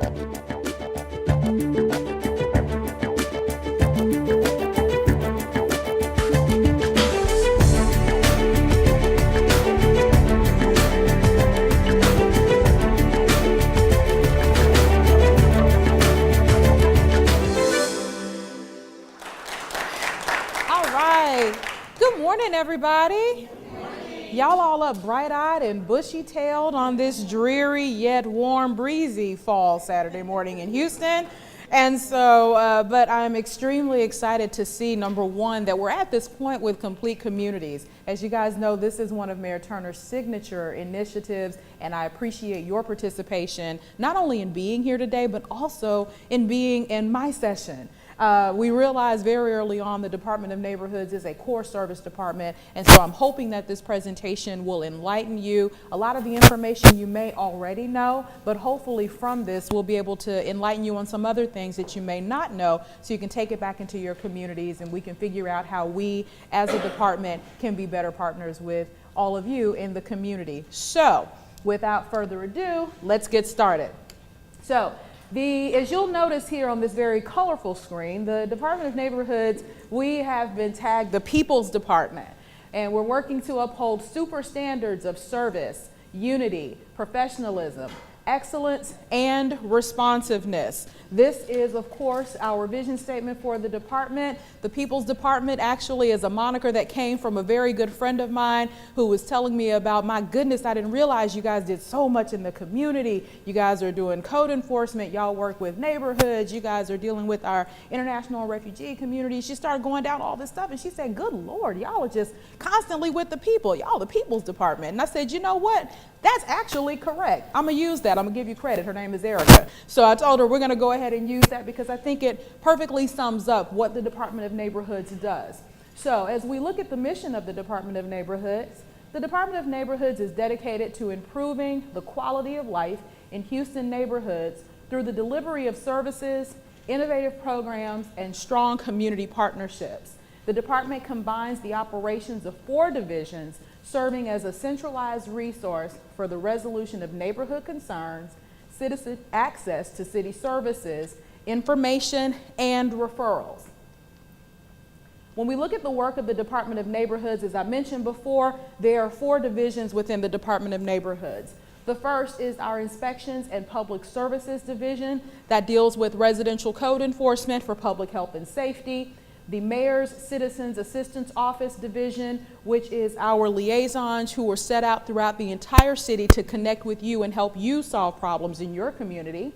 Good morning, everybody. Y'all all up bright-eyed and bushy-tailed on this dreary yet warm, breezy fall Saturday morning in Houston. And so, but I'm extremely excited to see, number one, that we're at this point with complete communities. As you guys know, this is one of Mayor Turner's signature initiatives, and I appreciate your participation, not only in being here today, but also in being in my session. We realized very early on the Department of Neighborhoods is a core service department, and so I'm hoping that this presentation will enlighten you. A lot of the information you may already know, but hopefully from this we'll be able to enlighten you on some other things that you may not know, so you can take it back into your communities and we can figure out how we as a department can be better partners with all of you in the community. So without further ado, let's get started. So as you'll notice here on this very colorful screen, the Department of Neighborhoods, we have been tagged the People's Department, and we're working to uphold super standards of service, unity, professionalism, excellence, and responsiveness. This is, of course, our vision statement for the department. The People's Department actually is a moniker that came from a very good friend of mine who was telling me about, my goodness, I didn't realize you guys did so much in the community. You guys are doing code enforcement, y'all work with neighborhoods, you guys are dealing with our international refugee community. She started going down all this stuff and she said, good Lord, y'all are just constantly with the people. Y'all the People's Department. And I said, you know what? That's actually correct. I'm gonna use that. I'm gonna give you credit. Her name is Erica. So I told her we're gonna go ahead and use that because I think it perfectly sums up what the Department of Neighborhoods does. So as we look at the mission of the Department of Neighborhoods is dedicated to improving the quality of life in Houston neighborhoods through the delivery of services, innovative programs, and strong community partnerships. The department combines the operations of 4 divisions, serving as a centralized resource for the resolution of neighborhood concerns, citizen access to city services, information, and referrals. When we look at the work of the Department of Neighborhoods, as I mentioned before, there are 4 divisions within the Department of Neighborhoods. The first is our Inspections and Public Services Division that deals with residential code enforcement for public health and safety. The Mayor's Citizens Assistance Office Division, which is our liaisons who are set out throughout the entire city to connect with you and help you solve problems in your community.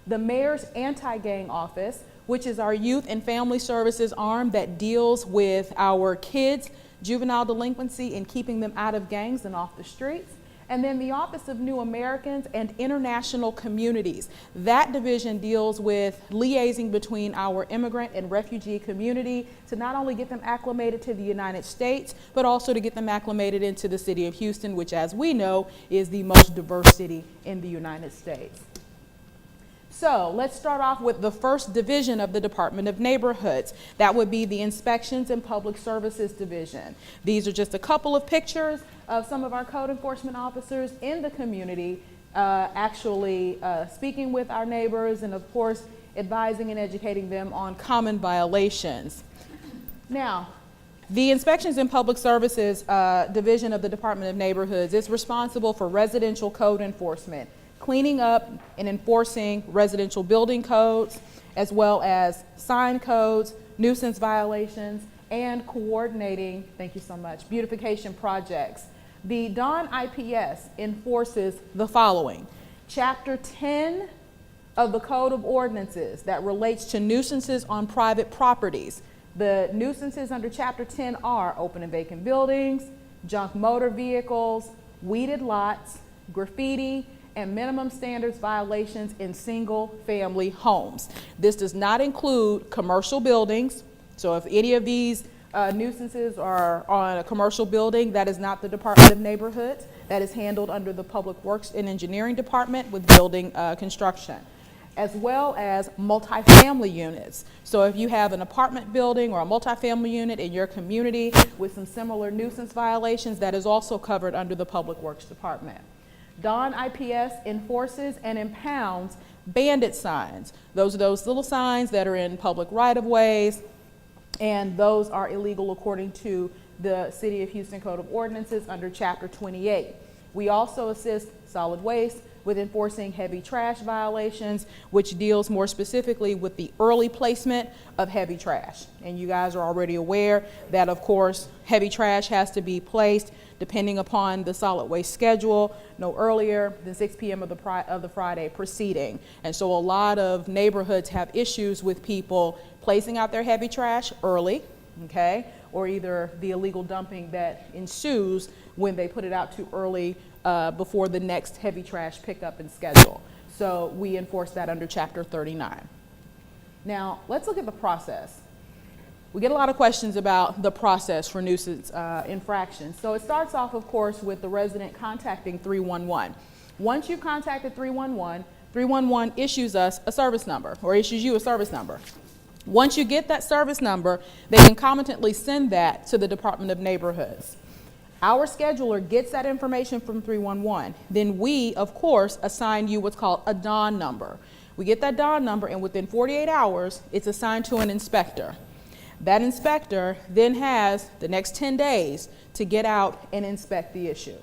The Mayor's Anti-Gang Office, which is our youth and family services arm that deals with our kids, juvenile delinquency, and keeping them out of gangs and off the streets. And then the Office of New Americans and International Communities. That division deals with liaising between our immigrant and refugee community to not only get them acclimated to the United States, but also to get them acclimated into the city of Houston, which, as we know, is the most diverse city in the United States. So let's start off with the first division of the Department of Neighborhoods. That would be the Inspections and Public Services Division. These are just a couple of pictures of some of our code enforcement officers in the community actually speaking with our neighbors and, of course, advising and educating them on common violations. Now, the Inspections and Public Services Division of the Department of Neighborhoods is responsible for residential code enforcement, cleaning up and enforcing residential building codes, as well as sign codes, nuisance violations, and coordinating, thank you so much, beautification projects. The Dawn IPS enforces the following: Chapter 10 of the Code of Ordinances that relates to nuisances on private properties. The nuisances under Chapter 10 are open and vacant buildings, junk motor vehicles, weeded lots, graffiti, and minimum standards violations in single-family homes. This does not include commercial buildings. So if any of these nuisances are on a commercial building, that is not the Department of Neighborhoods. That is handled under the Public Works and Engineering Department with building construction, as well as multifamily units. So if you have an apartment building or a multifamily unit in your community with some similar nuisance violations, that is also covered under the Public Works Department. Dawn IPS enforces and impounds bandit signs. Those are those little signs that are in public right-of-ways, and those are illegal according to the City of Houston Code of Ordinances under Chapter 28. We also assist solid waste with enforcing heavy trash violations, which deals more specifically with the early placement of heavy trash. And you guys are already aware that, of course, heavy trash has to be placed depending upon the solid waste schedule, no earlier than 6 p.m. of the Friday preceding. And so a lot of neighborhoods have issues with people placing out their heavy trash early, okay, or either the illegal dumping that ensues when they put it out too early before the next heavy trash pickup and schedule. So we enforce that under Chapter 39. Now, let's look at the process. We get a lot of questions about the process for nuisance infractions. So it starts off, of course, with the resident contacting 311. Once you've contacted 311, 311 issues us a service number, or issues you a service number. Once you get that service number, they can concomitantly send that to the Department of Neighborhoods. Our scheduler gets that information from 311. Then we, of course, assign you what's called a DON number. We get that DON number, and within 48 hours, it's assigned to an inspector. That inspector then has the next 10 days to get out and inspect the issue.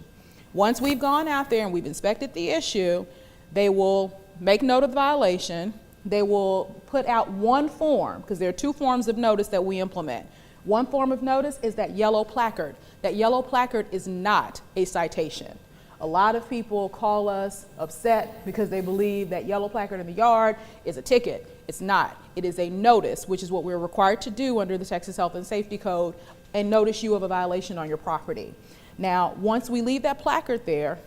Once we've gone out there and we've inspected the issue, they will make note of the violation. They will put out one form, because there are two forms of notice that we implement. One form of notice is that yellow placard. That yellow placard is not a citation. A lot of people call us upset because they believe that yellow placard in the yard is a ticket. It's not. It is a notice, which is what we're required to do under the Texas Health and Safety Code, and notice you of a violation on your property. Now, once we leave that placard there,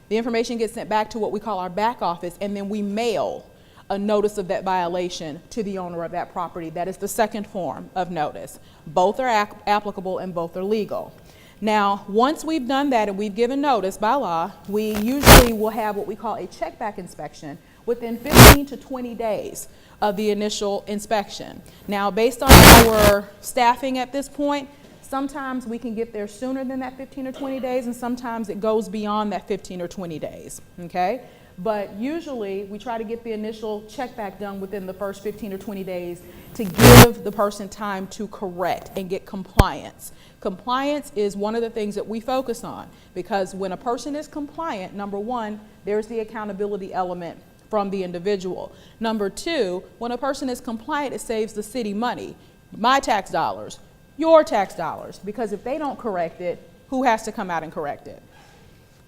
the information gets sent back to what we call our back office, and then we mail a notice of that violation to the owner of that property. That is the second form of notice. Both are applicable and both are legal. Now, once we've done that and we've given notice by law, we usually will have what we call a check-back inspection within 15 to 20 days of the initial inspection. Now, based on our staffing at this point, sometimes we can get there sooner than that 15 or 20 days, and sometimes it goes beyond that 15 or 20 days, okay? But usually we try to get the initial check back done within the first 15 or 20 days to give the person time to correct and get compliance. Compliance is one of the things that we focus on, because when a person is compliant, number one, there's the accountability element from the individual. Number two, when a person is compliant, it saves the city money, my tax dollars, your tax dollars, because if they don't correct it, who has to come out and correct it?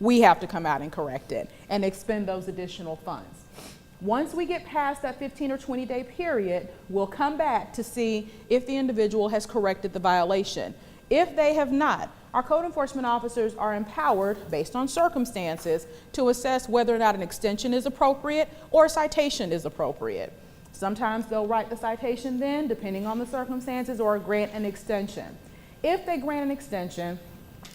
We have to come out and correct it and expend those additional funds. Once we get past that 15 or 20 day period, we'll come back to see if the individual has corrected the violation. If they have not, our code enforcement officers are empowered, based on circumstances, to assess whether or not an extension is appropriate or a citation is appropriate. Sometimes they'll write the citation then, depending on the circumstances, or grant an extension. If they grant an extension,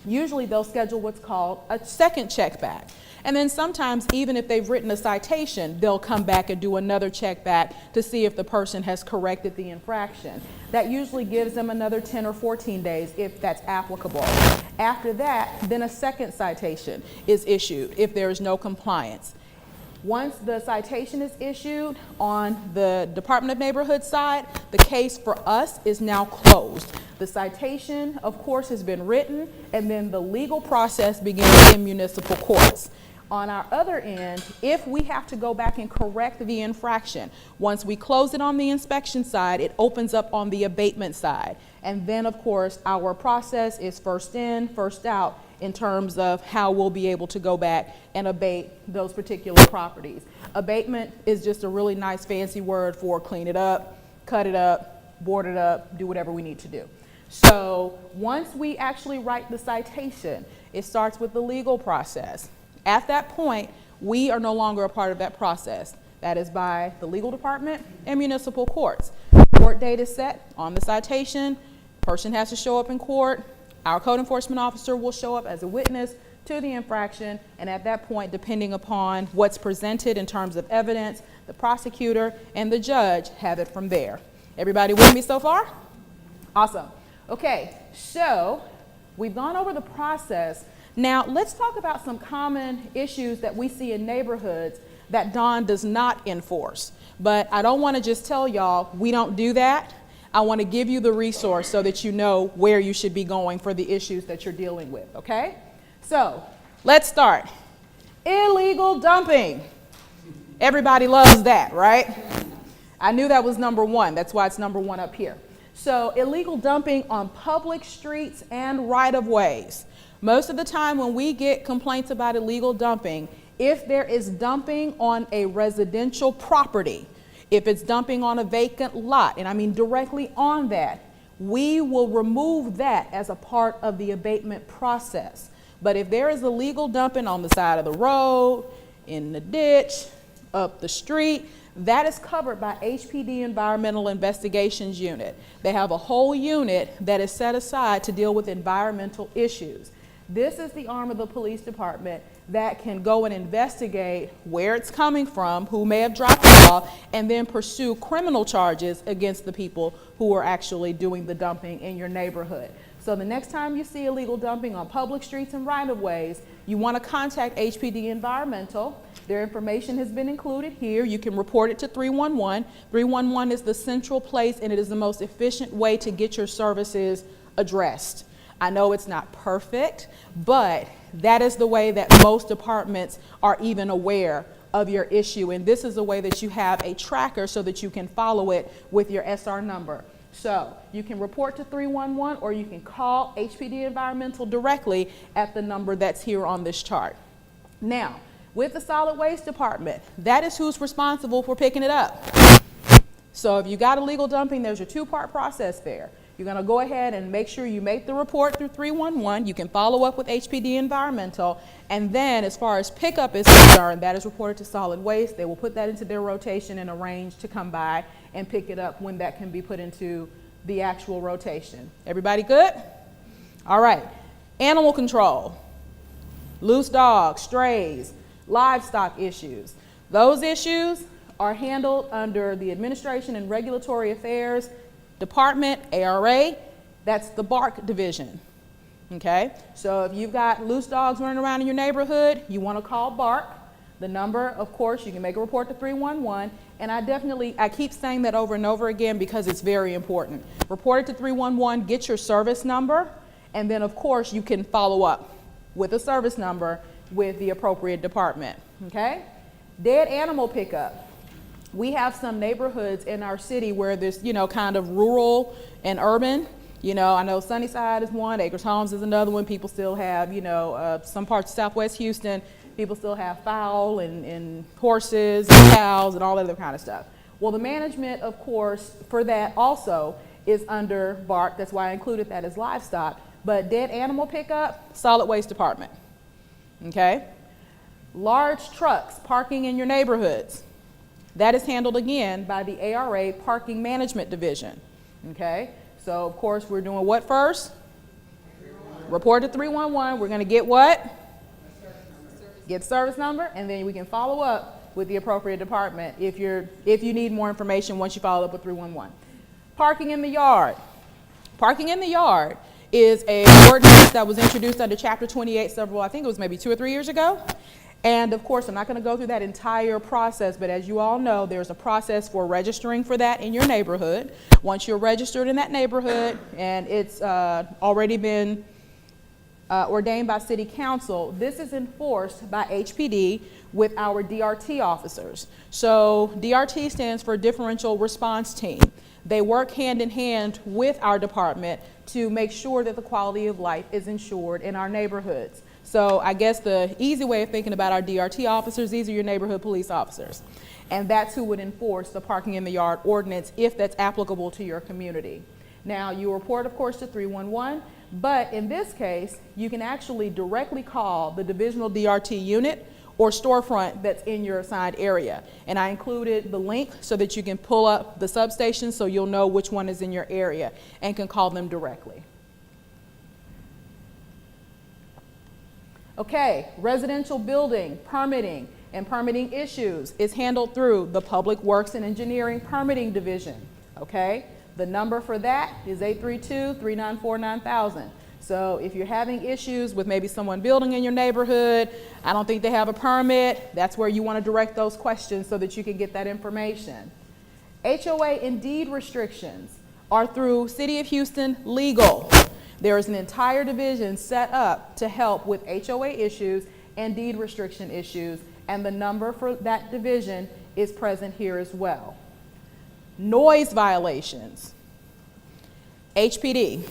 usually they'll schedule what's called a second check back. And then sometimes, even if they've written a citation, they'll come back and do another check back to see if the person has corrected the infraction. That usually gives them another 10 or 14 days if that's applicable. After that, then a second citation is issued if there is no compliance. Once the citation is issued on the Department of Neighborhood side, the case for us is now closed. The citation, of course, has been written, and then the legal process begins in municipal courts. On our other end, if we have to go back and correct the infraction, once we close it on the inspection side, it opens up on the abatement side. And then, of course, our process is first in, first out in terms of how we'll be able to go back and abate those particular properties. Abatement is just a really nice fancy word for clean it up, cut it up, board it up, do whatever we need to do. So once we actually write the citation, it starts with the legal process. At that point, we are no longer a part of that process. That is by the legal department and municipal courts. Court date is set on the citation. Person has to show up in court. Our code enforcement officer will show up as a witness to the infraction, and at that point, depending upon what's presented in terms of evidence, the prosecutor and the judge have it from there. Everybody with me so far? Awesome. Okay, so we've gone over the process. Now let's talk about some common issues that we see in neighborhoods that Dawn does not enforce. But I don't want to just tell y'all we don't do that. I want to give you the resource so that you know where you should be going for the issues that you're dealing with, okay? So let's start. Illegal dumping. Everybody loves that, right? I knew that was number one. That's why it's number one up here. So illegal dumping on public streets and right-of-ways. Most of the time when we get complaints about illegal dumping, if there is dumping on a residential property, if it's dumping on a vacant lot, and I mean directly on that, we will remove that as a part of the abatement process. But if there is illegal dumping on the side of the road, in the ditch, up the street, that is covered by HPD Environmental Investigations Unit. They have a whole unit that is set aside to deal with environmental issues. This is the arm of the police department that can go and investigate where it's coming from, who may have dropped it off, and then pursue criminal charges against the people who are actually doing the dumping in your neighborhood. So the next time you see illegal dumping on public streets and right-of-ways, you want to contact HPD Environmental. Their information has been included here. You can report it to 311. 311 is the central place, and it is the most efficient way to get your services addressed. I know it's not perfect, but that is the way that most departments are even aware of your issue. And this is a way that you have a tracker so that you can follow it with your SR number. So you can report to 311 or you can call HPD Environmental directly at the number that's here on this chart. Now, with the solid waste department, that is who's responsible for picking it up. So if you got illegal dumping, there's a two-part process there. You're going to go ahead and make sure you make the report through 311. You can follow up with HPD Environmental. And then as far as pickup is concerned, that is reported to solid waste. They will put that into their rotation and arrange to come by and pick it up when that can be put into the actual rotation. Everybody good? All right. Animal control. Loose dogs, strays, livestock issues. Those issues are handled under the Administration and Regulatory Affairs Department, ARA. That's the BARC division. Okay, so if you've got loose dogs running around in your neighborhood, you want to call BARC. The number, of course, you can make a report to 311. And I keep saying that over and over again because it's very important. Report it to 311, get your service number, and then of course you can follow up with a service number with the appropriate department. Okay, dead animal pickup. We have some neighborhoods in our city where there's, kind of rural and urban. I know Sunnyside is one, Acres Homes is another one. People still have, some parts of Southwest Houston, people still have fowl and horses and cows and all that other kind of stuff. Well, the management, of course, for that also is under BARC. That's why I included that as livestock. But dead animal pickup, solid waste department. Okay? Large trucks parking in your neighborhoods. That is handled again by the ARA Parking Management Division. Okay, so of course we're doing what first? Report to 311. We're going to get what? Get service number, and then we can follow up with the appropriate department if you need more information once you follow up with 311. Parking in the yard. Parking in the yard is a ordinance that was introduced under Chapter 28 I think it was maybe 2 or 3 years ago. And of course, I'm not going to go through that entire process, but as you all know, there's a process for registering for that in your neighborhood. Once you're registered in that neighborhood and it's already been ordained by City Council, this is enforced by HPD with our DRT officers. So DRT stands for Differential Response Team. They work hand in hand with our department to make sure that the quality of life is ensured in our neighborhoods. So I guess the easy way of thinking about our DRT officers, these are your neighborhood police officers. And that's who would enforce the parking in the yard ordinance if that's applicable to your community. Now, you report, of course, to 311, but in this case, you can actually directly call the divisional DRT unit or storefront that's in your assigned area. And I included the link so that you can pull up the substation so you'll know which one is in your area and can call them directly. Okay, residential building permitting and permitting issues is handled through the Public Works and Engineering Permitting Division. Okay, the number for that is 832-394-9000. So if you're having issues with maybe someone building in your neighborhood, I don't think they have a permit, that's where you want to direct those questions so that you can get that information. HOA and deed restrictions are through City of Houston Legal. There is an entire division set up to help with HOA issues and deed restriction issues, and the number for that division is present here as well. Noise violations, HPD.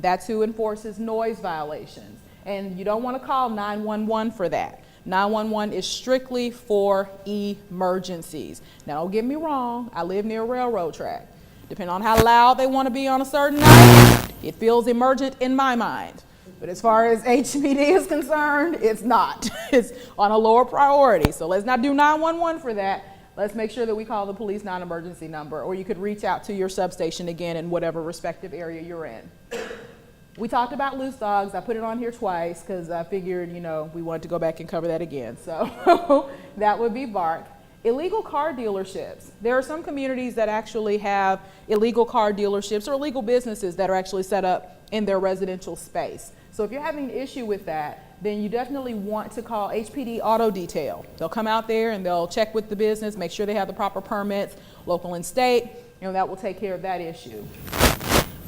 That's who enforces noise violations. And you don't want to call 911 for that. 911 is strictly for emergencies. Now, don't get me wrong, I live near a railroad track. Depending on how loud they want to be on a certain night, it feels emergent in my mind. But as far as HPD is concerned, it's not. It's on a lower priority. So let's not do 911 for that. Let's make sure that we call the police non-emergency number, or you could reach out to your substation again in whatever respective area you're in. We talked about loose dogs. I put it on here twice because I figured, we wanted to go back and cover that again. So that would be bark. Illegal car dealerships. There are some communities that actually have illegal car dealerships or illegal businesses that are actually set up in their residential space. So if you're having an issue with that, then you definitely want to call HPD Auto Detail. They'll come out there and they'll check with the business, make sure they have the proper permits, local and state, that will take care of that issue.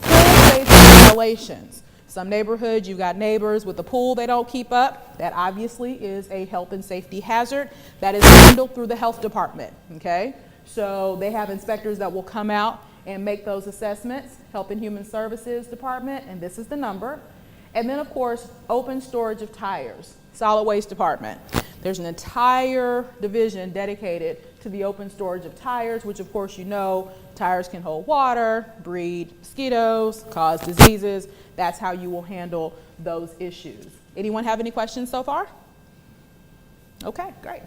Pool safety violations. Some neighborhoods, you've got neighbors with a pool they don't keep up. That obviously is a health and safety hazard. That is handled through the health department, okay? So they have inspectors that will come out and make those assessments, Health and Human Services Department, and this is the number. And then, of course, open storage of tires, Solid Waste Department. There's an entire division dedicated to the open storage of tires, which, of course, tires can hold water, breed mosquitoes, cause diseases. That's how you will handle those issues. Anyone have any questions so far? Okay, great.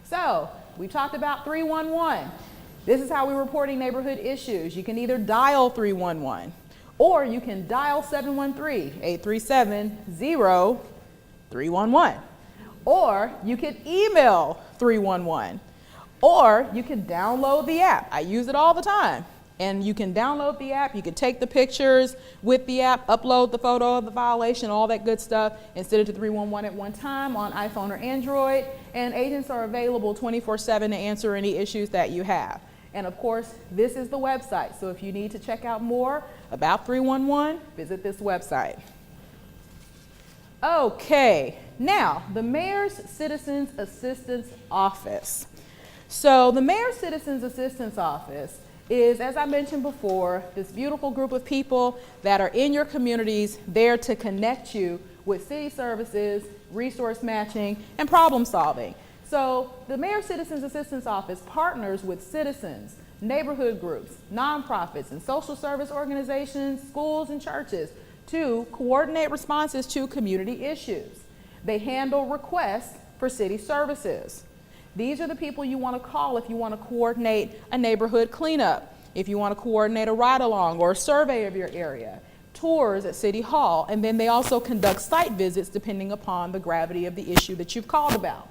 So we talked about 311. This is how we're reporting neighborhood issues. You can either dial 311 or you can dial 713-837-0311. Or you can email 311. Or you can download the app. I use it all the time. And you can download the app, you can take the pictures with the app, upload the photo of the violation, all that good stuff, and send it to 311 at one time on iPhone or Android. And agents are available 24/7 to answer any issues that you have. And of course, this is the website. So if you need to check out more about 311, visit this website. Okay, now the Mayor's Citizens Assistance Office. So the Mayor's Citizens Assistance Office is, as I mentioned before, this beautiful group of people that are in your communities there to connect you with city services, resource matching, and problem solving. So the Mayor's Citizens Assistance Office partners with citizens, neighborhood groups, nonprofits, and social service organizations, schools, and churches to coordinate responses to community issues. They handle requests for city services. These are the people you want to call if you want to coordinate a neighborhood cleanup, if you want to coordinate a ride-along or a survey of your area, tours at City Hall, and then they also conduct site visits depending upon the gravity of the issue that you've called about.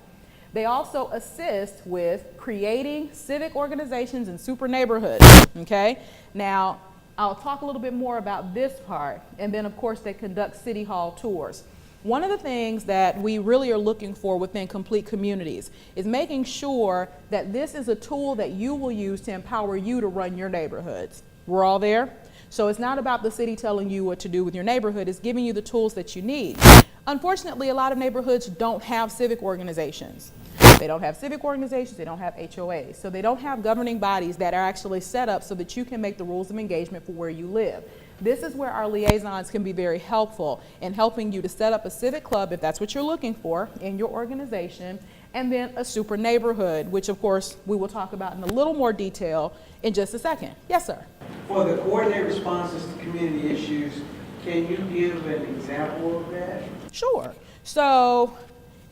They also assist with creating civic organizations and super neighborhoods, okay? Now, I'll talk a little bit more about this part, and then of course they conduct City Hall tours. One of the things that we really are looking for within complete communities is making sure that this is a tool that you will use to empower you to run your neighborhoods. We're all there? So it's not about the city telling you what to do with your neighborhood, it's giving you the tools that you need. Unfortunately, a lot of neighborhoods don't have civic organizations. They don't have civic organizations, they don't have HOAs. So they don't have governing bodies that are actually set up so that you can make the rules of engagement for where you live. This is where our liaisons can be very helpful in helping you to set up a civic club, if that's what you're looking for, in your organization, and then a super neighborhood, which of course we will talk about in a little more detail in just a second. Yes, sir? For the coordinated responses to community issues, can you give an example of that? Sure. So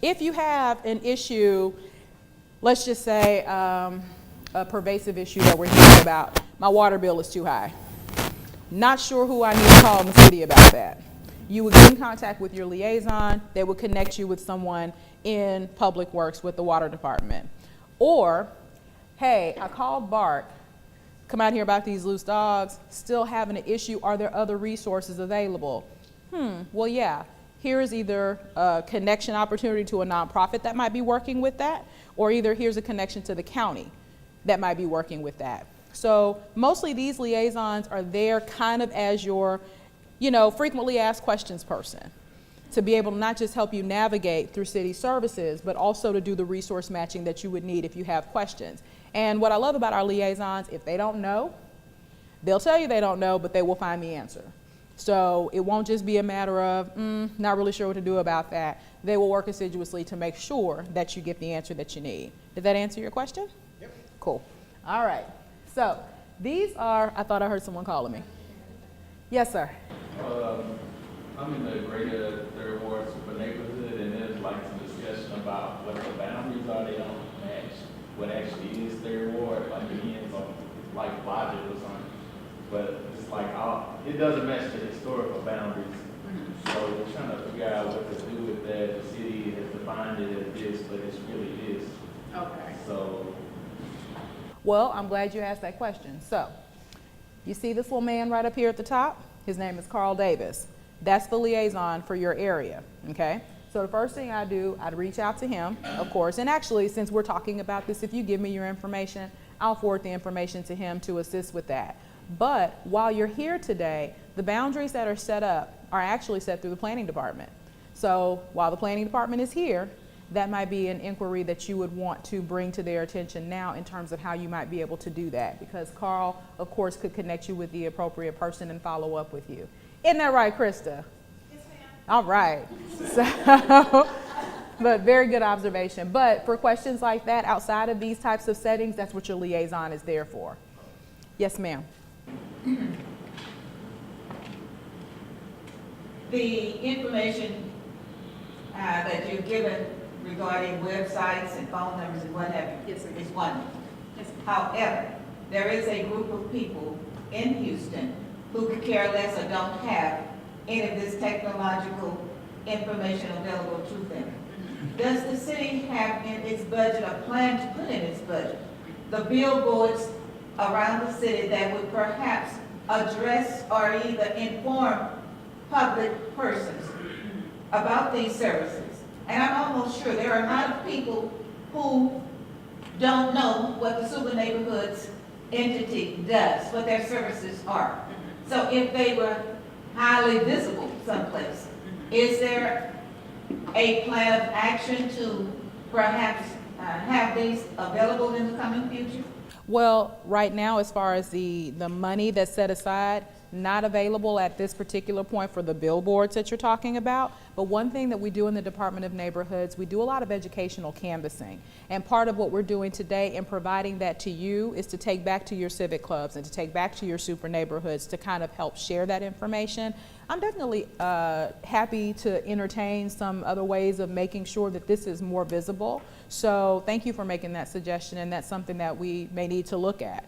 if you have an issue, let's just say a pervasive issue that we're hearing about, my water bill is too high. Not sure who I need to call in the city about that. You would get in contact with your liaison. They would connect you with someone in Public Works with the water department. Or, hey, I called Bart, come out here about these loose dogs, still having an issue. Are there other resources available? Well, yeah, here is either a connection opportunity to a nonprofit that might be working with that, or either here's a connection to the county that might be working with that. So mostly these liaisons are there kind of as your, frequently asked questions person, to be able to not just help you navigate through city services, but also to do the resource matching that you would need if you have questions. And what I love about our liaisons, if they don't know, they'll tell you they don't know, but they will find the answer. So it won't just be a matter of, not really sure what to do about that. They will work assiduously to make sure that you get the answer that you need. Did that answer your question? Yep. Cool. All right. So these are, I thought I heard someone calling me. Yes, sir. I'm in the greater Third Ward super neighborhood, and there's like some discussion about what the boundaries are. They don't match what actually is Third Ward, like it ends on like logic or something. But it's like, it doesn't match the historical boundaries. So we're trying to figure out what to do with that. The city has defined it as this, but it really is. Okay. So. Well, I'm glad you asked that question. So, you see this little man right up here at the top? His name is Carl Davis. That's the liaison for your area, okay? So the first thing I do, I'd reach out to him, of course, and actually, since we're talking about this, if you give me your information, I'll forward the information to him to assist with that. But while you're here today, the boundaries that are set up are actually set through the planning department. So while the planning department is here, that might be an inquiry that you would want to bring to their attention now in terms of how you might be able to do that, because Carl, of course, could connect you with the appropriate person and follow up with you. Isn't that right, Krista? Yes, ma'am. All right. So, but very good observation. But for questions like that, outside of these types of settings, that's what your liaison is there for. Yes, ma'am. The information that you've given regarding websites and phone numbers and what have you is wonderful. However, there is a group of people in Houston who could care less or don't have any of this technological information available to them. Does the city have in its budget a plan to put in its budget the billboards around the city that would perhaps address or either inform public persons about these services? And I'm almost sure there are a lot of people who don't know what the super neighborhoods entity does, what their services are. So if they were highly visible someplace, is there a plan of action to perhaps have these available in the coming future? Well, right now, as far as the money that's set aside, not available at this particular point for the billboards that you're talking about. But one thing that we do in the Department of Neighborhoods, we do a lot of educational canvassing. And part of what we're doing today in providing that to you is to take back to your civic clubs and to take back to your super neighborhoods to kind of help share that information. I'm definitely happy to entertain some other ways of making sure that this is more visible. So thank you for making that suggestion, and that's something that we may need to look at.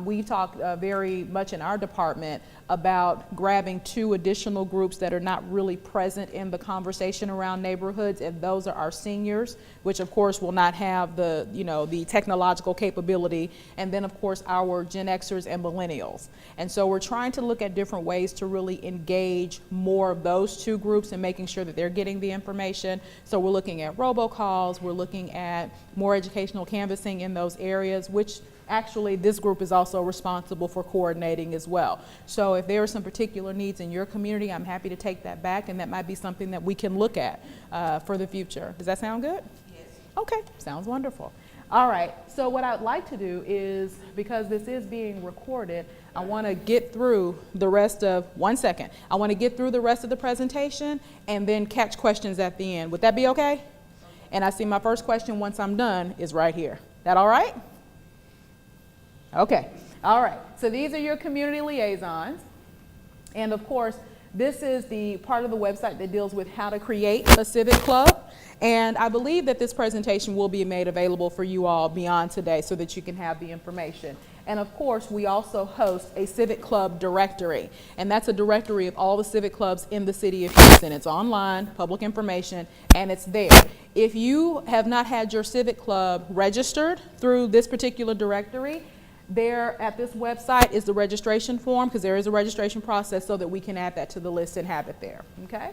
We talked very much in our department about grabbing 2 additional groups that are not really present in the conversation around neighborhoods, and those are our seniors, which of course will not have the, the technological capability, and then of course our Gen Xers and millennials. And so we're trying to look at different ways to really engage more of those 2 groups and making sure that they're getting the information. So we're looking at robocalls, we're looking at more educational canvassing in those areas, which actually this group is also responsible for coordinating as well. So if there are some particular needs in your community, I'm happy to take that back, and that might be something that we can look at for the future. Does that sound good? Yes. Okay, sounds wonderful. All right, so what I'd like to do is, because this is being recorded, I want to get through the rest of, I want to get through the rest of the presentation and then catch questions at the end. Would that be okay? And I see my first question once I'm done is right here. That all right? Okay, all right. So these are your community liaisons. And of course, this is the part of the website that deals with how to create a civic club. And I believe that this presentation will be made available for you all beyond today so that you can have the information. And of course, we also host a civic club directory. And that's a directory of all the civic clubs in the city of Houston. It's online, public information, and it's there. If you have not had your civic club registered through this particular directory, There at this website is the registration form, because there is a registration process so that we can add that to the list and have it there, okay?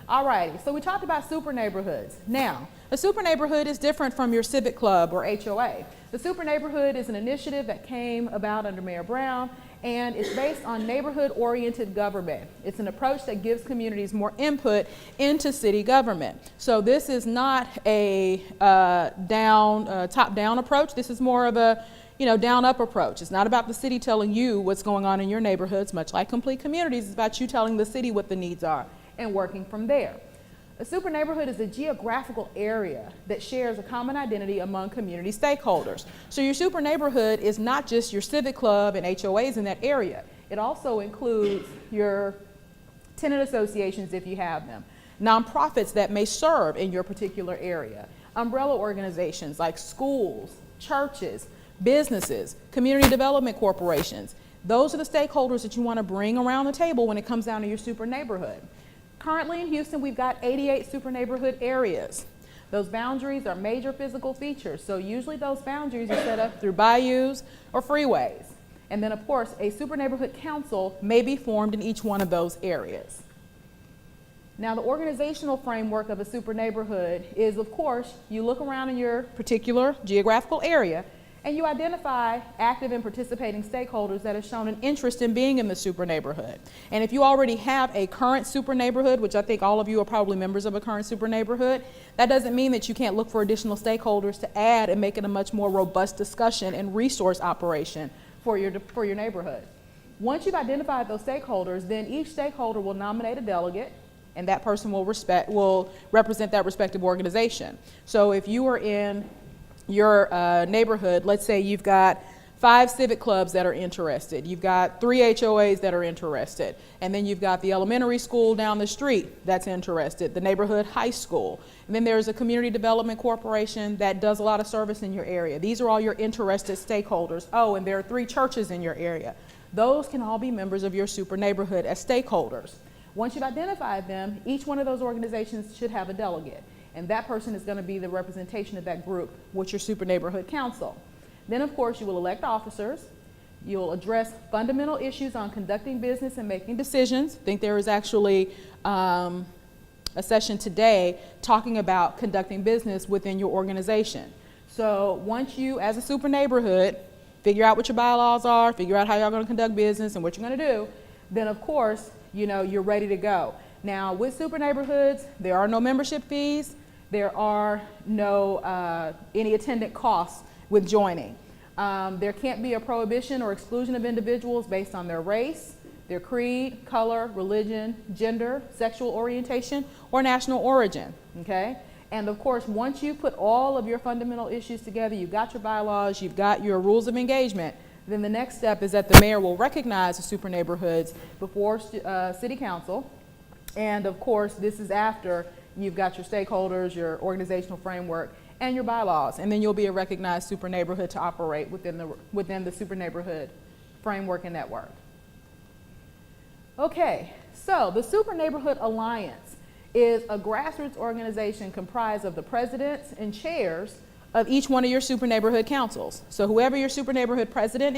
All righty, so we talked about super neighborhoods. Now, a super neighborhood is different from your Civic Club or HOA. The super neighborhood is an initiative that came about under Mayor Brown, and it's based on neighborhood-oriented government. It's an approach that gives communities more input into city government. So this is not a top-down approach. This is more of a down-up approach. It's not about the city telling you what's going on in your neighborhoods, much like Complete Communities. It's about you telling the city what the needs are and working from there. A super neighborhood is a geographical area that shares a common identity among community stakeholders. So your super neighborhood is not just your Civic Club and HOAs in that area. It also includes your tenant associations, if you have them, nonprofits that may serve in your particular area, umbrella organizations like schools, churches, businesses, community development corporations. Those are the stakeholders that you want to bring around the table when it comes down to your super neighborhood. Currently in Houston, we've got 88 super neighborhood areas. Those boundaries are major physical features, so usually those boundaries are set up through bayous or freeways. And then, of course, a super neighborhood council may be formed in each one of those areas. Now, the organizational framework of a super neighborhood is, of course, you look around in your particular geographical area and you identify active and participating stakeholders that have shown an interest in being in the super neighborhood. And if you already have a current super neighborhood, which I think all of you are probably members of a current super neighborhood, that doesn't mean that you can't look for additional stakeholders to add and make it a much more robust discussion and resource operation for your neighborhood. Once you've identified those stakeholders, then each stakeholder will nominate a delegate, and that person will represent that respective organization. So if you are in your neighborhood, let's say you've got 5 civic clubs that are interested, you've got 3 HOAs that are interested, and then you've got the elementary school down the street that's interested, the neighborhood high school, and then there's a community development corporation that does a lot of service in your area. These are all your interested stakeholders. Oh, and there are 3 churches in your area. Those can all be members of your super neighborhood as stakeholders. Once you've identified them, each one of those organizations should have a delegate. And that person is going to be the representation of that group with your super neighborhood council. Then, of course, you will elect officers. You'll address fundamental issues on conducting business and making decisions. I think there is actually a session today talking about conducting business within your organization. So once you, as a super neighborhood, figure out what your bylaws are, figure out how y'all going to conduct business and what you're going to do, then, of course, you're ready to go. Now, with super neighborhoods, there are no membership fees. There are no any attendant costs with joining. There can't be a prohibition or exclusion of individuals based on their race, their creed, color, religion, gender, sexual orientation, or national origin, okay? And of course, once you put all of your fundamental issues together, you've got your bylaws, you've got your rules of engagement, then the next step is that the mayor will recognize the super neighborhoods before city council. And of course, this is after you've got your stakeholders, your organizational framework, and your bylaws. And then you'll be a recognized super neighborhood to operate within the super neighborhood framework and network. Okay, so the Super Neighborhood Alliance is a grassroots organization comprised of the presidents and chairs of each one of your super neighborhood councils. So whoever your super neighborhood president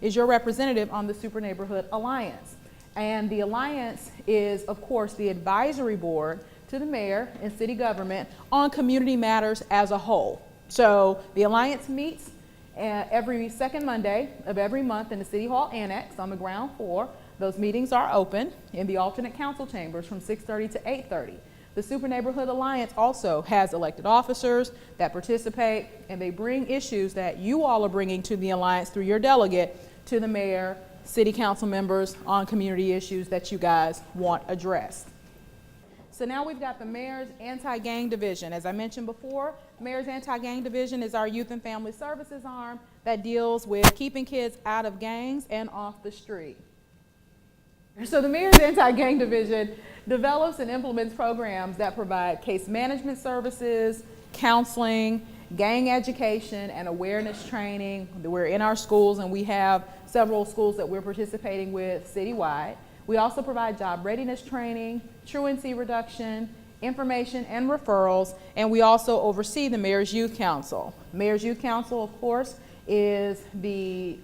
is your representative on the Super Neighborhood Alliance. And the alliance is, of course, the advisory board to the mayor and city government on community matters as a whole. So the alliance meets every second Monday of every month in the City Hall Annex on the ground floor. Those meetings are open in the alternate council chambers from 6:30 to 8:30. The Super Neighborhood Alliance also has elected officers that participate, and they bring issues that you all are bringing to the alliance through your delegate to the mayor, city council members on community issues that you guys want addressed. So now we've got the Mayor's Anti-Gang Division. As I mentioned before, Mayor's Anti-Gang Division is our youth and family services arm that deals with keeping kids out of gangs and off the street. So the Mayor's Anti-Gang Division develops and implements programs that provide case management services, counseling, gang education, and awareness training. We're in our schools, and we have several schools that we're participating with citywide. We also provide job readiness training, truancy reduction, information and referrals, and we also oversee the Mayor's Youth Council. Mayor's Youth Council, of course, is the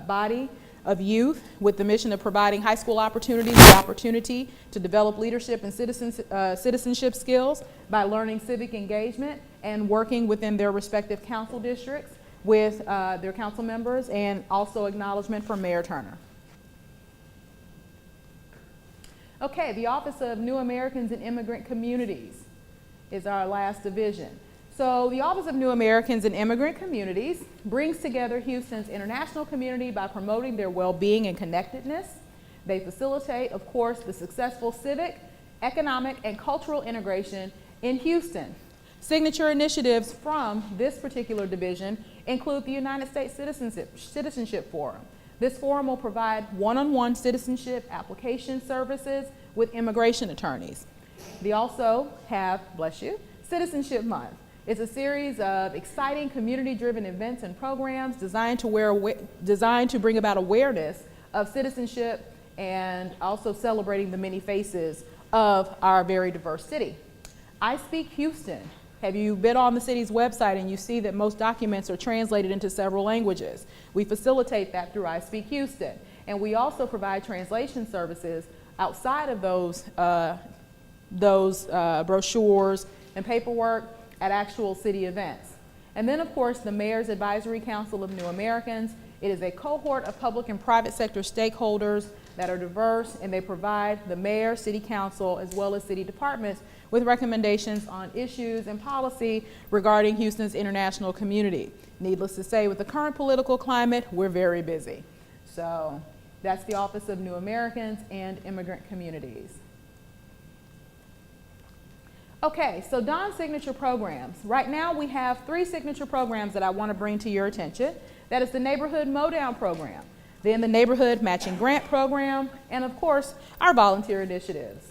body of youth with the mission of providing high school opportunities the opportunity to develop leadership and citizenship skills by learning civic engagement and working within their respective council districts with their council members, and also acknowledgement from Mayor Turner. Okay, the Office of New Americans and Immigrant Communities is our last division. So the Office of New Americans and Immigrant Communities brings together Houston's international community by promoting their well-being and connectedness. They facilitate, of course, the successful civic, economic, and cultural integration in Houston. Signature initiatives from this particular division include the United States Citizenship Forum. This forum will provide one-on-one citizenship application services with immigration attorneys. They also have, bless you, Citizenship Month. It's a series of exciting community-driven events and programs designed to bring about awareness of citizenship and also celebrating the many faces of our very diverse city. I Speak Houston. Have you been on the city's website and you see that most documents are translated into several languages? We facilitate that through I Speak Houston. And we also provide translation services outside of those brochures and paperwork at actual city events. And then, of course, the Mayor's Advisory Council of New Americans. It is a cohort of public and private sector stakeholders that are diverse, and they provide the mayor, city council, as well as city departments with recommendations on issues and policy regarding Houston's international community. Needless to say, with the current political climate, we're very busy. So that's the Office of New Americans and Immigrant Communities. Okay, so Don's signature programs. Right now we have 3 signature programs that I want to bring to your attention. That is the Neighborhood Mowdown Program, then the Neighborhood Matching Grant Program, and of course, our volunteer initiatives.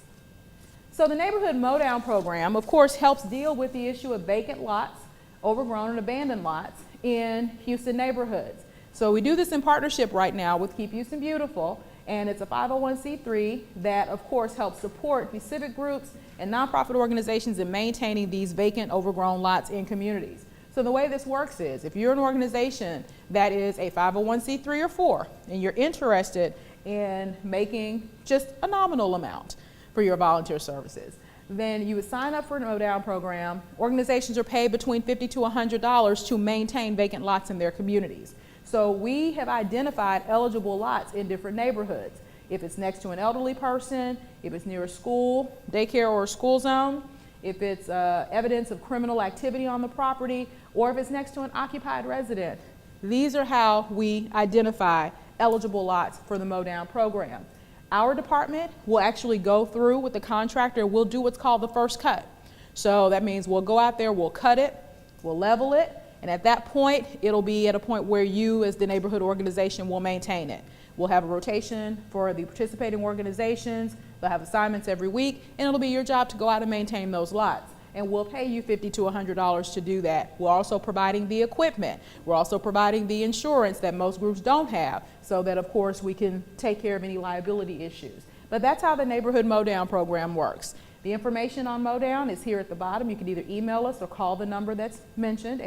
So the Neighborhood Mowdown Program, of course, helps deal with the issue of vacant lots, overgrown and abandoned lots in Houston neighborhoods. So we do this in partnership right now with Keep Houston Beautiful, and it's a 501c3 that, of course, helps support the civic groups and nonprofit organizations in maintaining these vacant, overgrown lots in communities. So the way this works is, if you're an organization that is a 501c3 or 4, and you're interested in making just a nominal amount for your volunteer services, then you would sign up for a Mowdown program. Organizations are paid between $50 to $100 to maintain vacant lots in their communities. So we have identified eligible lots in different neighborhoods. If it's next to an elderly person, if it's near a school, daycare, or a school zone, if it's evidence of criminal activity on the property, or if it's next to an occupied resident. These are how we identify eligible lots for the Mowdown program. Our department will actually go through with the contractor. We'll do what's called the first cut. So that means we'll go out there, we'll cut it, we'll level it, and at that point, it'll be at a point where you as the neighborhood organization will maintain it. We'll have a rotation for the participating organizations. They'll have assignments every week, and it'll be your job to go out and maintain those lots. And we'll pay you $50 to $100 to do that. We're also providing the equipment. We're also providing the insurance that most groups don't have, so that, of course, we can take care of any liability issues. But that's how the Neighborhood Mowdown program works. The information on Mowdown is here at the bottom. You can either email us or call the number that's mentioned,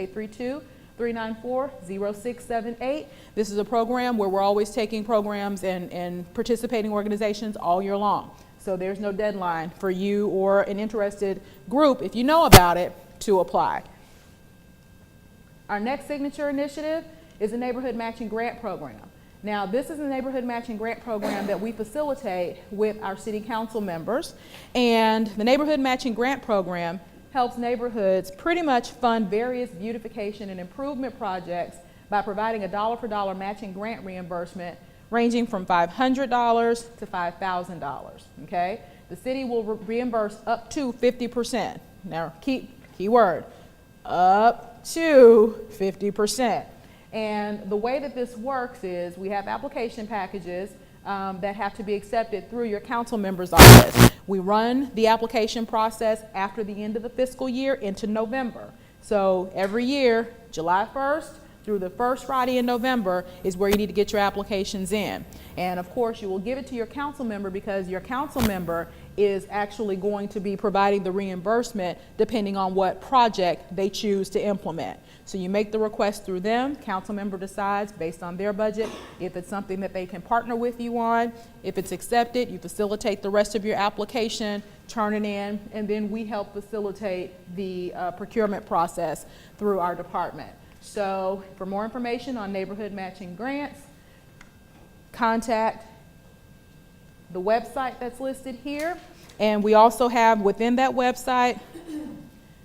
832-394-0678. This is a program where we're always taking programs and participating organizations all year long. So there's no deadline for you or an interested group, if you know about it, to apply. Our next signature initiative is the Neighborhood Matching Grant Program. Now, this is a Neighborhood Matching Grant Program that we facilitate with our city council members. And the Neighborhood Matching Grant Program helps neighborhoods pretty much fund various beautification and improvement projects by providing a dollar-for-dollar matching grant reimbursement ranging from $500 to $5,000, okay? The city will reimburse up to 50%. Now, key word, up to 50%. And the way that this works is we have application packages that have to be accepted through your council member's office. We run the application process after the end of the fiscal year into November. So every year, July 1st through the first Friday in November is where you need to get your applications in. And of course, you will give it to your council member because your council member is actually going to be providing the reimbursement depending on what project they choose to implement. So you make the request through them, council member decides based on their budget if it's something that they can partner with you on. If it's accepted, you facilitate the rest of your application, turn it in, and then we help facilitate the procurement process through our department. So for more information on neighborhood matching grants, contact the website that's listed here. And we also have within that website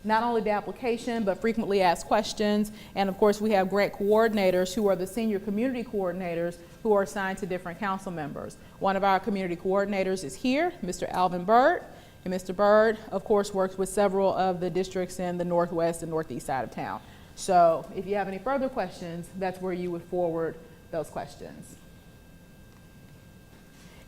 not only the application, but frequently asked questions. And of course, we have grant coordinators who are the senior community coordinators who are assigned to different council members. One of our community coordinators is here, Mr. Alvin Bird. And Mr. Bird, of course, works with several of the districts in the northwest and northeast side of town. So if you have any further questions, that's where you would forward those questions.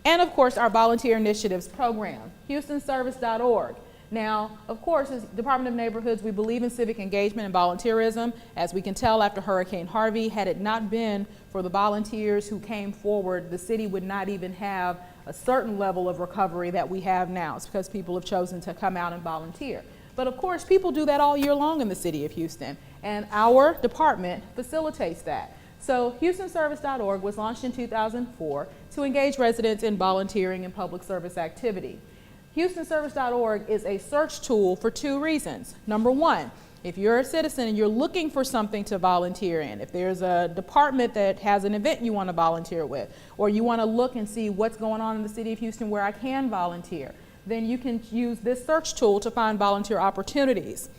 And of course, our volunteer initiatives program, HoustonService.org. Now, of course, as Department of Neighborhoods, we believe in civic engagement and volunteerism. As we can tell after Hurricane Harvey, had it not been for the volunteers who came forward, the city would not even have a certain level of recovery that we have now. It's because people have chosen to come out and volunteer. But of course, people do that all year long in the city of Houston, and our department facilitates that. So HoustonService.org was launched in 2004 to engage residents in volunteering and public service activity. HoustonService.org is a search tool for two reasons. Number one, if you're a citizen and you're looking for something to volunteer in, if there's a department that has an event you want to volunteer with, or you want to look and see what's going on in the city of Houston where I can volunteer, then you can use this search tool to find volunteer opportunities.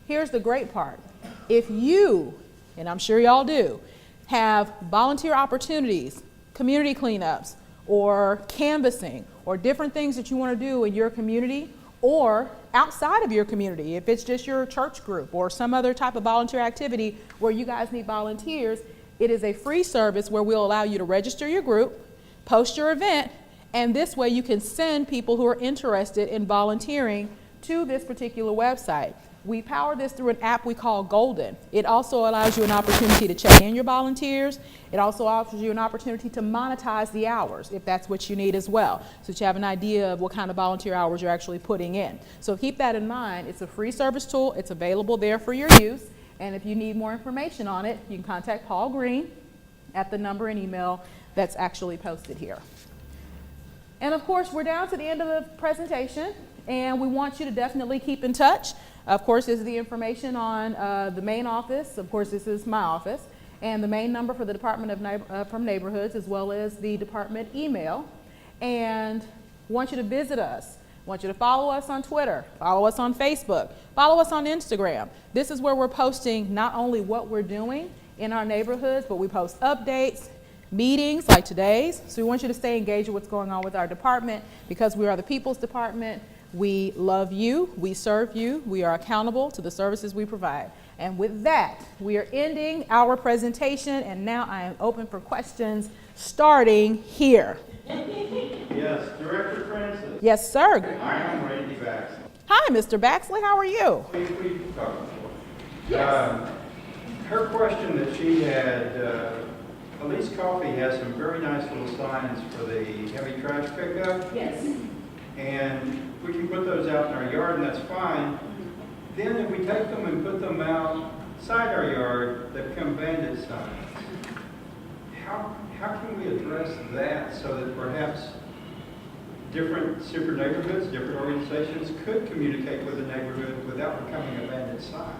Here's the great part. If you, and I'm sure y'all do, have volunteer opportunities, community cleanups, or canvassing, or different things that you want to do in your community or outside of your community, if it's just your church group or some other type of volunteer activity where you guys need volunteers, it is a free service where we'll allow you to register your group, post your event, and this way you can send people who are interested in volunteering to this particular website. We power this through an app we call Golden. It also allows you an opportunity to check in your volunteers. It also offers you an opportunity to monetize the hours if that's what you need as well, so that you have an idea of what kind of volunteer hours you're actually putting in. So keep that in mind. It's a free service tool. It's available there for your use. And if you need more information on it, you can contact Paul Green at the number and email that's actually posted here. And of course, we're down to the end of the presentation, and we want you to definitely keep in touch. Of course, this is the information on the main office. Of course, this is my office, and the main number for the Department of Neighborhoods, as well as the department email. And want you to visit us. Want you to follow us on Twitter, follow us on Facebook, follow us on Instagram. This is where we're posting not only what we're doing in our neighborhoods, but we post updates, meetings like today's. So we want you to stay engaged with what's going on with our department, because we are the people's department. We love you, we serve you, we are accountable to the services we provide. And with that, we are ending our presentation, and now I am open for questions starting here. Yes, Director Francis. Yes, sir. I am Randy Baxley. Hi, Mr. Baxley, how are you? We talked before. Yes. Her question that she had, Elise Coffee has some very nice little signs for the heavy trash pickup. Yes. And we can put those out in our yard, and that's fine. Then if we take them and put them outside our yard, they become bandit signs. How can we address that so that perhaps different super neighborhoods, different organizations could communicate with the neighborhood without becoming a bandit sign?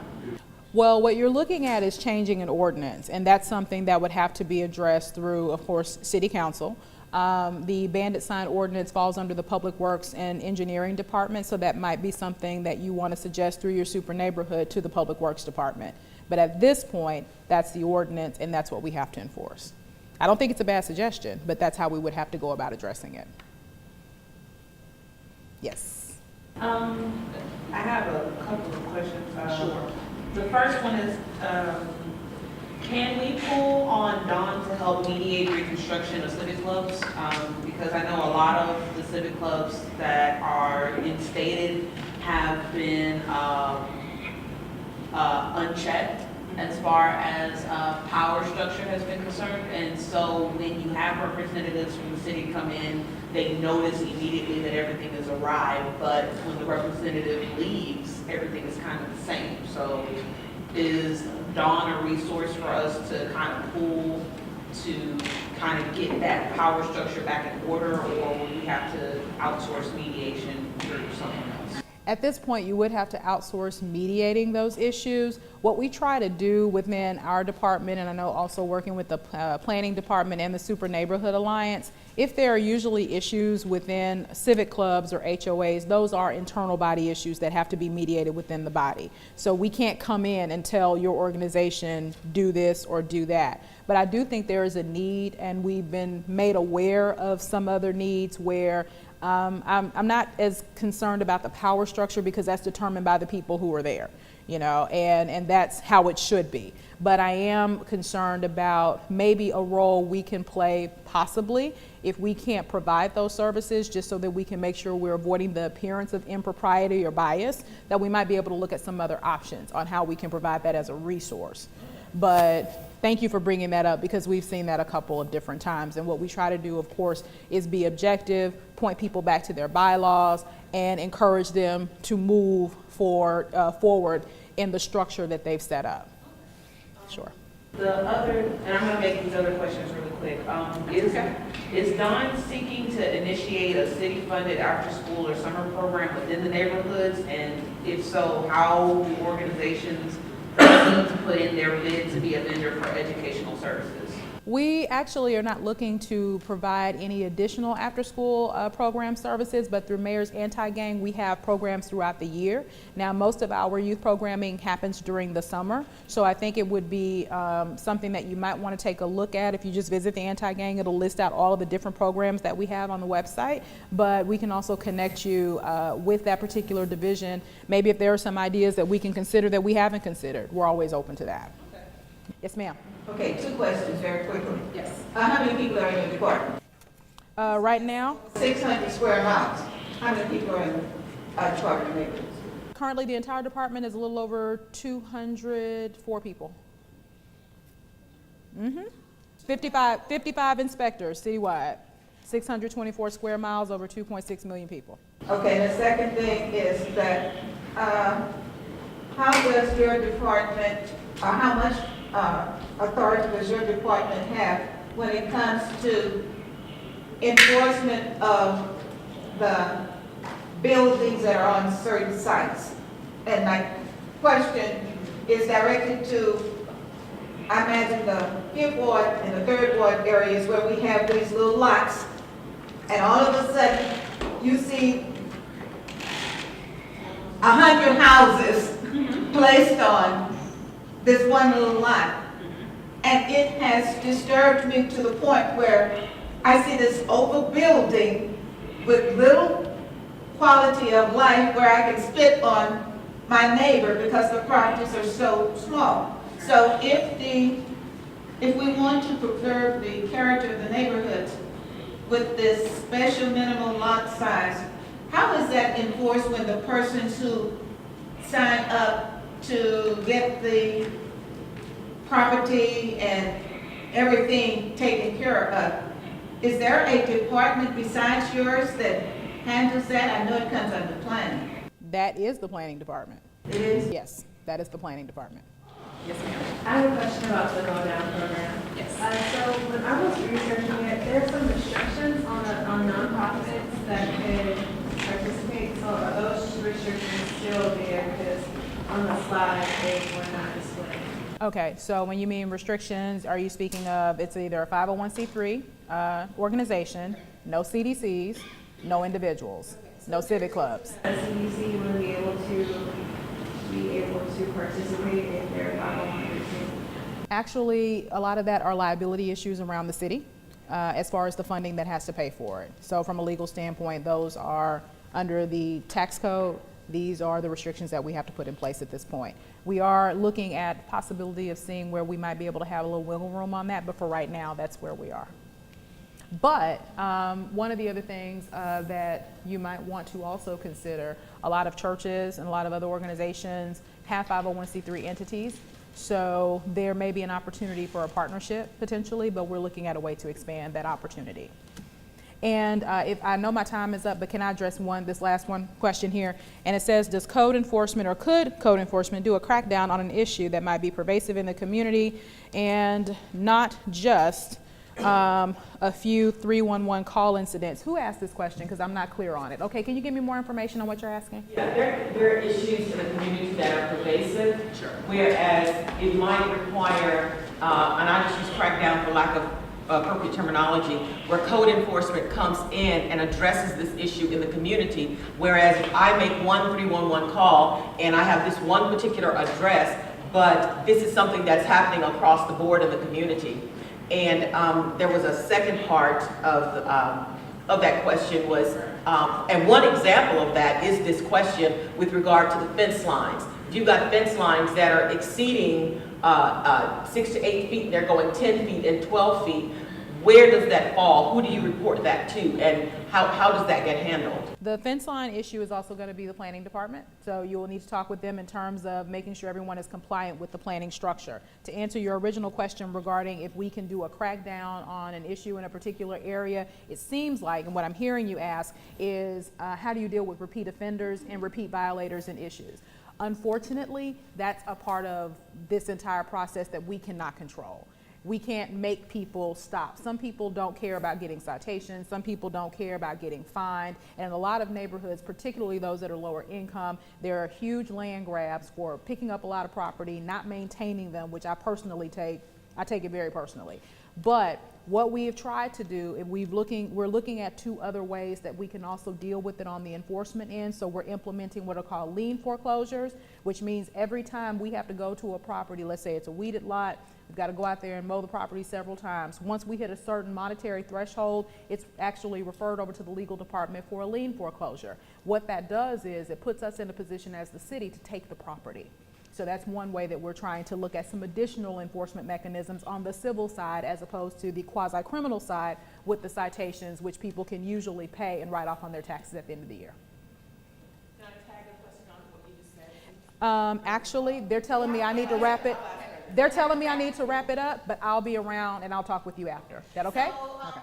Well, what you're looking at is changing an ordinance, and that's something that would have to be addressed through, of course, City Council. The bandit sign ordinance falls under the Public Works and Engineering Department, so that might be something that you want to suggest through your super neighborhood to the Public Works Department. But at this point, that's the ordinance, and that's what we have to enforce. I don't think it's a bad suggestion, but that's how we would have to go about addressing it. Yes. I have a couple of questions. Sure. The first one is, can we pull on Dawn to help mediate reconstruction of civic clubs? Because I know a lot of the civic clubs that are instated have been unchecked as far as power structure has been concerned. And so when you have representatives from the city come in, they notice immediately that everything has arrived, but when the representative leaves, everything is kind of the same. So is Dawn a resource for us to kind of pull to kind of get that power structure back in order, or will we have to outsource mediation through someone else? At this point, you would have to outsource mediating those issues. What we try to do within our department, and I know also working with the planning department and the Super Neighborhood Alliance, if there are usually issues within civic clubs or HOAs, those are internal body issues that have to be mediated within the body. So we can't come in and tell your organization, do this or do that. But I do think there is a need, and we've been made aware of some other needs where I'm not as concerned about the power structure because that's determined by the people who are there, you know, and that's how it should be. But I am concerned about maybe a role we can play possibly if we can't provide those services, just so that we can make sure we're avoiding the appearance of impropriety or bias, that we might be able to look at some other options on how we can provide that as a resource. But thank you for bringing that up, because we've seen that a couple of different times. And what we try to do, of course, is be objective, point people back to their bylaws, and encourage them to move forward in the structure that they've set up. Sure. The other, and I'm gonna make these other questions really quick. Is Dawn seeking to initiate a city-funded after-school or summer program within the neighborhoods? And if so, how do organizations proceed to put in their bid to be a vendor for educational services? We actually are not looking to provide any additional after-school program services, but through Mayor's Anti-Gang, we have programs throughout the year. Now, most of our youth programming happens during the summer, so I think it would be something that you might want to take a look at. If you just visit the Anti-Gang, it'll list out all of the different programs that we have on the website, but we can also connect you with that particular division. Maybe if there are some ideas that we can consider that we haven't considered, we're always open to that. Okay. Yes, ma'am. Okay, 2 questions very quickly. Yes. How many people are in your department? Right now, 600 square miles. How many people are in Department of Neighborhoods? currently the entire department is a little over 204 people. 55 inspectors citywide, 624 square miles, over 2.6 million people. Okay, the second thing is that how does your department, or how much authority does your department have when it comes to enforcement of the buildings that are on certain sites? And my question is directed to, I imagine the 5th Ward and the 3rd Ward areas where we have these little lots, and all of a sudden you see 100 houses placed on this one little lot. And it has disturbed me to the point where I see this overbuilding with little quality of life, where I can spit on my neighbor because the properties are so small. So if we want to preserve the character of the neighborhoods with this special minimum lot size, how is that enforced when the persons who sign up to get the property and everything taken care of? Is there a department besides yours that handles that? I know it comes under planning. That is the planning department. It is? Yes, that is the planning department. Yes, ma'am. I have a question about the Go Down program. Yes. So when I was researching it, there are some restrictions on nonprofits that could participate. So are those restrictions still there? Because on the slide, they were not displayed. Okay, so when you mean restrictions, are you speaking of, it's either a 501c3 organization, no CDCs, no individuals, no civic clubs? A CDC would be able to participate if they're 501c3. Actually, a lot of that are liability issues around the city as far as the funding that has to pay for it. So from a legal standpoint, those are under the tax code. These are the restrictions that we have to put in place at this point. We are looking at possibility of seeing where we might be able to have a little wiggle room on that, but for right now, that's where we are. But one of the other things that you might want to also consider, a lot of churches and a lot of other organizations have 501c3 entities. So there may be an opportunity for a partnership potentially, but we're looking at a way to expand that opportunity. And if I know my time is up, but can I address this last one question here? And it says, does code enforcement or could code enforcement do a crackdown on an issue that might be pervasive in the community and not just a few 311 call incidents? Who asked this question? Because I'm not clear on it. Okay, can you give me more information on what you're asking? Yeah, there are issues in the community that are pervasive. Sure. Whereas it might require, and I just use crackdown for lack of appropriate terminology, where code enforcement comes in and addresses this issue in the community. Whereas if I make one 311 call and I have this one particular address, but this is something that's happening across the board in the community. And there was a second part of that question was, and one example of that is this question with regard to the fence lines. If you've got fence lines that are exceeding 6 to 8 feet, they're going 10 feet and 12 feet, where does that fall? Who do you report that to? And how does that get handled? The fence line issue is also going to be the planning department. So you will need to talk with them in terms of making sure everyone is compliant with the planning structure. To answer your original question regarding if we can do a crackdown on an issue in a particular area, it seems like, and what I'm hearing you ask is how do you deal with repeat offenders and repeat violators and issues? Unfortunately, that's a part of this entire process that we cannot control. We can't make people stop. Some people don't care about getting citations. Some people don't care about getting fined. And in a lot of neighborhoods, particularly those that are lower income, there are huge land grabs for picking up a lot of property, not maintaining them, which I take it very personally. But what we have tried to do, and we're looking at 2 other ways that we can also deal with it on the enforcement end. So we're implementing what are called lien foreclosures, which means every time we have to go to a property, let's say it's a weeded lot, we've got to go out there and mow the property several times. Once we hit a certain monetary threshold, it's actually referred over to the legal department for a lien foreclosure. What that does is it puts us in a position as the city to take the property. So that's one way that we're trying to look at some additional enforcement mechanisms on the civil side as opposed to the quasi-criminal side with the citations, which people can usually pay and write off on their taxes at the end of the year. Can I tag a question on what you just said? Actually, they're telling me I need to wrap it. They're telling me I need to wrap it up, but I'll be around and I'll talk with you after. Is that okay? So, Okay.